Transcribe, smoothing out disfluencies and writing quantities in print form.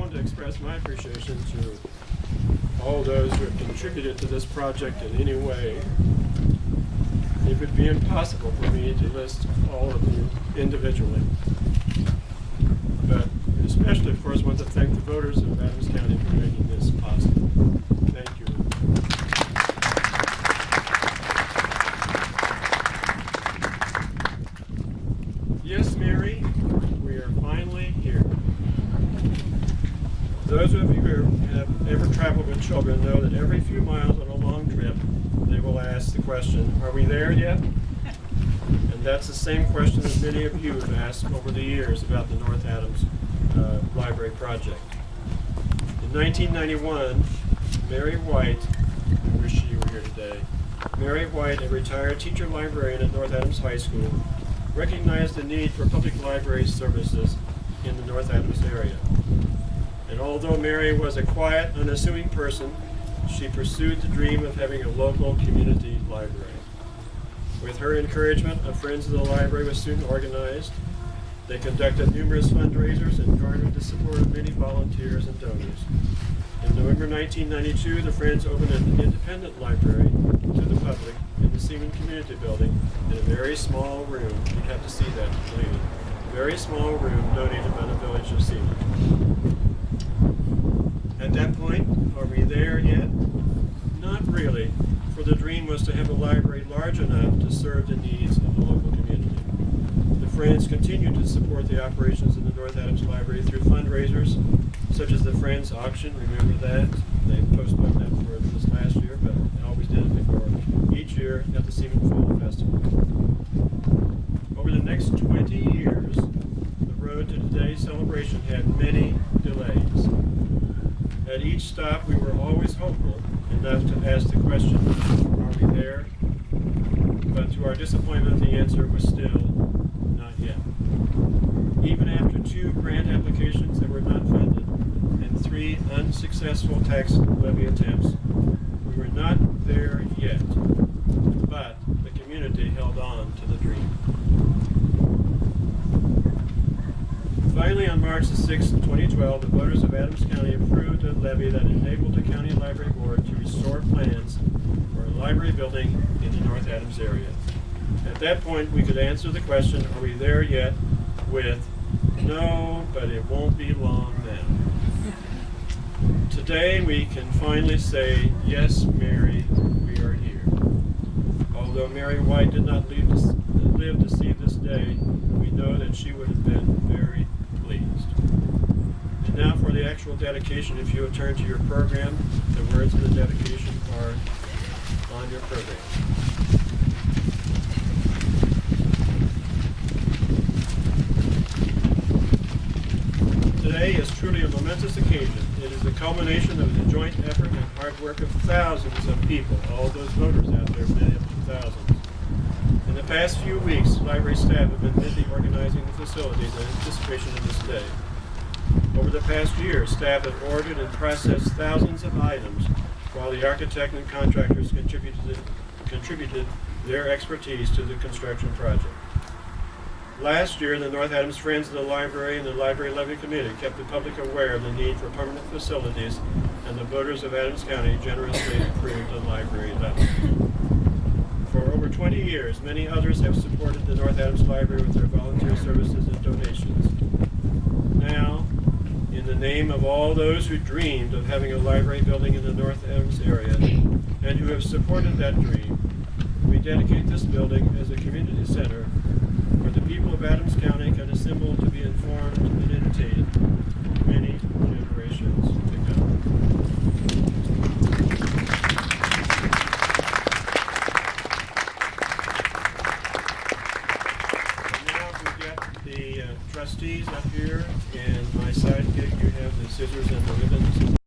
want to express my appreciation to all those who have contributed to this project in any way. It would be impossible for me to list all of you individually. But especially, of course, want to thank the voters of Adams County for making this possible. Thank you. Yes, Mary, we are finally here. Those of you who have ever traveled with children know that every few miles on a long trip, they will ask the question, are we there yet? And that's the same question that many of you have asked over the years about the North Adams Library project. In 1991, Mary White, I wish she were here today, Mary White, a retired teacher librarian at North Adams High School, recognized the need for public library services in the North Adams area. And although Mary was a quiet, unassuming person, she pursued the dream of having a local community library. With her encouragement, a Friends of the Library was soon organized. They conducted numerous fundraisers and garnered the support of many volunteers and donors. In November 1992, the Friends opened an independent library to the public in the Seaman Community Building in a very small room. You'd have to see that to believe it. A very small room donated by the village of Seaman. At that point, are we there yet? Not really, for the dream was to have a library large enough to serve the needs of the local community. The Friends continued to support the operations of the North Adams Library through fundraisers, such as the Friends Auction. Remember that? They postponed that for this last year, but they always did it before. Each year at the Seaman Fall Festival. Over the next 20 years, the road to today's celebration had many delays. At each stop, we were always hopeful enough to ask the question, are we there? But to our disappointment, the answer was still not yet. Even after 2 grant applications that were not funded and 3 unsuccessful tax levy attempts, we were not there yet. But the community held on to the dream. Finally, on March 6, 2012, the voters of Adams County approved a levy that enabled the County Library Board to restore plans for a library building in the North Adams area. At that point, we could answer the question, are we there yet, with, no, but it won't be long now. Today, we can finally say, yes, Mary, we are here. Although Mary White did not live to see this day, we know that she would have been very pleased. And now for the actual dedication, if you would turn to your program, the words of the dedication are on your program. Today is truly a momentous occasion. It is the culmination of the joint effort and hard work of thousands of people, all those voters out there, many of them thousands. In the past few weeks, library staff have been busy organizing the facilities in anticipation of this day. Over the past year, staff have ordered and processed thousands of items, while the architect and contractors contributed their expertise to the construction project. Last year, the North Adams Friends of the Library and the Library Levy Committee kept the public aware of the need for permanent facilities, and the voters of Adams County generously approved the library levy. For over 20 years, many others have supported the North Adams Library with their volunteer services and donations. Now, in the name of all those who dreamed of having a library building in the North Adams area and who have supported that dream, we dedicate this building as a community center where the people of Adams County can assemble to be informed and entertained for many generations to come. The trustees up here, and my sidekick, you have the scissors and the ribbons.